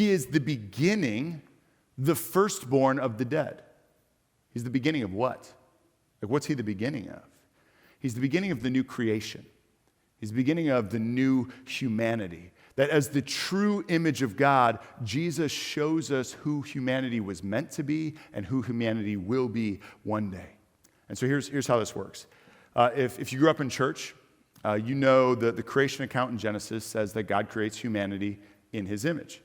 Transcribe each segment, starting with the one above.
He is the beginning, the firstborn of the dead. He's the beginning of what? Like, what's he the beginning of? He's the beginning of the new creation. He's the beginning of the new humanity. That as the true image of God, Jesus shows us who humanity was meant to be and who humanity will be one day. And so here's how this works. If you grew up in church, you know that the creation account in Genesis says that God creates humanity in his image.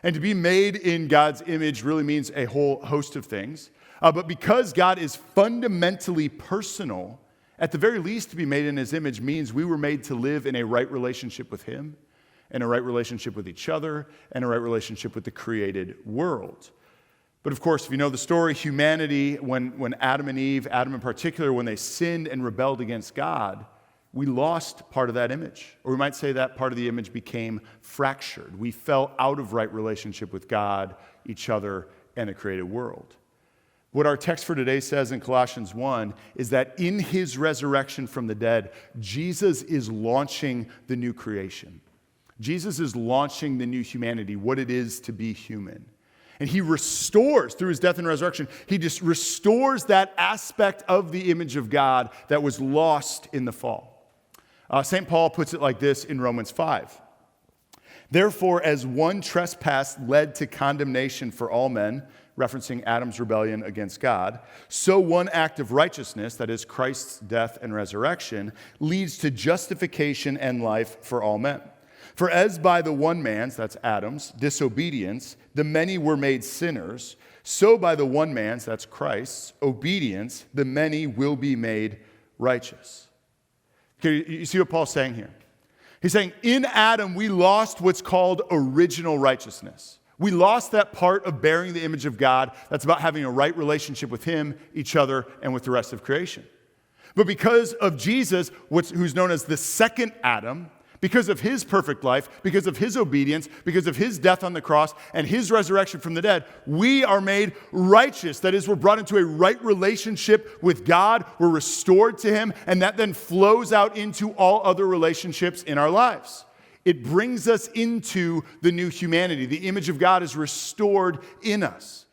And to be made in God's image really means a whole host of things. But because God is fundamentally personal, at the very least, to be made in his image means we were made to live in a right relationship with him, and a right relationship with each other, and a right relationship with the created world. But of course, if you know the story, humanity, when Adam and Eve, Adam in particular, when they sinned and rebelled against God, we lost part of that image. Or we might say that part of the image became fractured. We fell out of right relationship with God, each other, and the created world. What our text for today says in Colossians 1 is that in his resurrection from the dead, Jesus is launching the new creation. Jesus is launching the new humanity, what it is to be human. And he restores, through his death and resurrection, he just restores that aspect of the image of God that was lost in the fall. St. Paul puts it like this in Romans 5. Therefore, as one trespass led to condemnation for all men, referencing Adam's rebellion against God, so one act of righteousness, that is Christ's death and resurrection, leads to justification and life for all men. For as by the one man's, that's Adam's, disobedience, the many were made sinners, so by the one man's, that's Christ's, obedience, the many will be made righteous. Okay, you see what Paul's saying here? He's saying, in Adam, we lost what's called original righteousness. We lost that part of bearing the image of God that's about having a right relationship with him, each other, and with the rest of creation. But because of Jesus, who's known as the second Adam, because of his perfect life, because of his obedience, because of his death on the cross and his resurrection from the dead, we are made righteous. That is, we're brought into a right relationship with God. We're restored to him, and that then flows out into all other relationships in our lives. It brings us into the new humanity. The image of God is restored in us.